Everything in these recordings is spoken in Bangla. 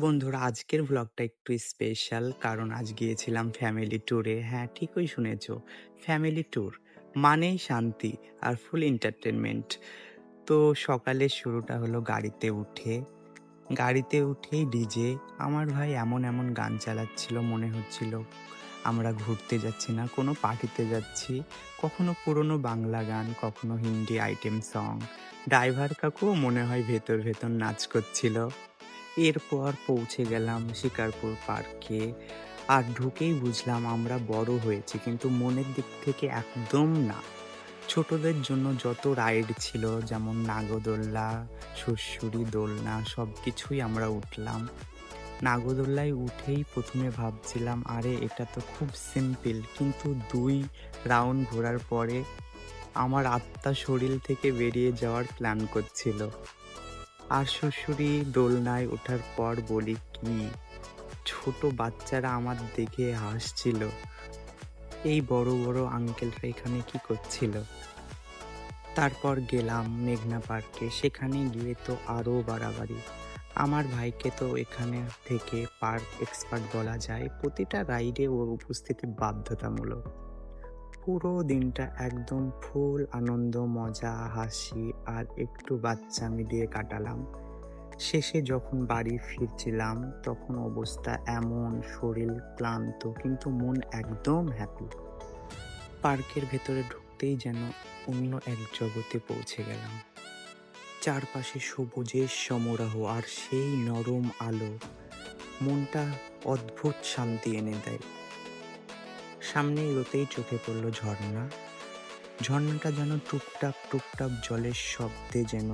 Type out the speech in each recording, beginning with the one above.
বন্ধুরা, আজকের ভ্লগটা একটু স্পেশাল কারণ আজ গিয়েছিলাম ফ্যামিলি ট্যুরে। হ্যাঁ, ঠিকই শুনেছো, ফ্যামিলি ট্যুর মানেই শান্তি আর ফুল এন্টারটেনমেন্ট। তো সকালের শুরুটা হলো গাড়িতে উঠেই ডিজে। আমার ভাই এমন এমন গান চালাচ্ছিল, মনে হচ্ছিল আমরা ঘুরতে যাচ্ছি না, কোনো পার্টিতে যাচ্ছি। কখনো পুরনো বাংলা গান, কখনো হিন্দি আইটেম সং। ড্রাইভার কাকুও মনে হয় ভেতর ভেতর নাচ করছিল। এরপর পৌঁছে গেলাম শিকারপুর পার্কে। আর ঢুকেই বুঝলাম আমরা বড় হয়েছি, কিন্তু মনের দিক থেকে একদম না। ছোটদের জন্য যত রাইড ছিল, যেমন নাগরদোল্লা, সুড়সুড়ি দোলনা, সব কিছুই আমরা উঠলাম। নাগরদোল্লায় উঠেই প্রথমে ভাবছিলাম, আরে এটা তো খুব সিম্পল, কিন্তু 2 রাউন্ড ঘোরার পরে আমার আত্মা শরীর থেকে বেরিয়ে যাওয়ার প্ল্যান করছিল। আর সুড়সুড়ি দোলনায় ওঠার পর বলি কি, ছোট বাচ্চারা আমার দেখে হাসছিল। এই বড় বড় আঙ্কেলরা এখানে কি করছিল? তারপর গেলাম মেঘনা পার্কে। সেখানে গিয়ে তো আরও বাড়াবাড়ি। আমার ভাইকে তো এখানে থেকে পার্ক এক্সপার্ট বলা যায়। প্রতিটা রাইডে ওর উপস্থিতি বাধ্যতামূলক। পুরো দিনটা একদম ফুল আনন্দ, মজা, হাসি আর একটু বাচ্চামি দিয়ে কাটালাম। শেষে যখন বাড়ি ফিরছিলাম তখন অবস্থা এমন, শরীর ক্লান্ত কিন্তু মন একদম হ্যাপি। পার্কের ভেতরে ঢুকতেই যেন অন্য এক জগতে পৌঁছে গেলাম। চারপাশে সবুজের সমারোহ আর সেই নরম আলো মনটা অদ্ভুত শান্তি এনে দেয়। সামনে এগোতেই চোখে পড়ল ঝর্ণা। ঝর্ণাটা যেন টুপটাপ টুপটাপ জলের শব্দে যেন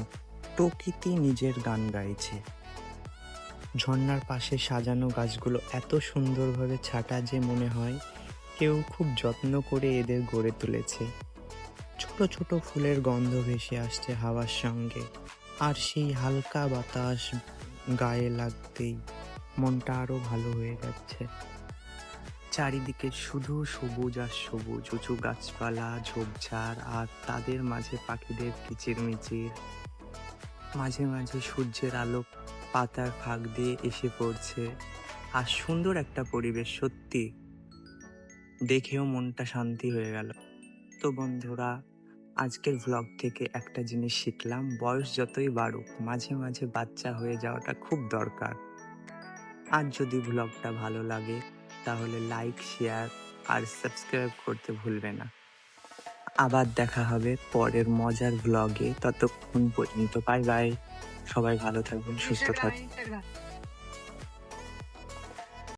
প্রকৃতি নিজের গান গাইছে। ঝর্ণার পাশে সাজানো গাছগুলো এত সুন্দরভাবে ছাটা যে মনে হয় কেউ খুব যত্ন করে এদের গড়ে তুলেছে। ছোট ছোট ফুলের গন্ধ ভেসে আসছে হাওয়ার সঙ্গে, আর সেই হালকা বাতাস গায়ে লাগতেই মনটা আরো ভালো হয়ে যাচ্ছে। চারিদিকে শুধু সবুজ আর সবুজ, উঁচু গাছপালা, ঝোপঝাড়, আর তাদের মাঝে পাখিদের কিচিরমিচির। মাঝে মাঝে সূর্যের আলো পাতার ফাঁক দিয়ে এসে পড়ছে। আর সুন্দর একটা পরিবেশ, সত্যি দেখেও মনটা শান্তি হয়ে গেল। তো বন্ধুরা, আজকের ভ্লগ থেকে একটা জিনিস শিখলাম, বয়স যতই বাড়ুক মাঝে মাঝে বাচ্চা হয়ে যাওয়াটা খুব দরকার। আর যদি ভ্লগটা ভালো লাগে তাহলে লাইক, শেয়ার আর সাবস্ক্রাইব করতে ভুলবে না। আবার দেখা হবে পরের মজার ভ্লগে। ততক্ষণ পর্যন্ত বাই বাই। সবাই ভালো থাকবেন, সুস্থ থাকবেন।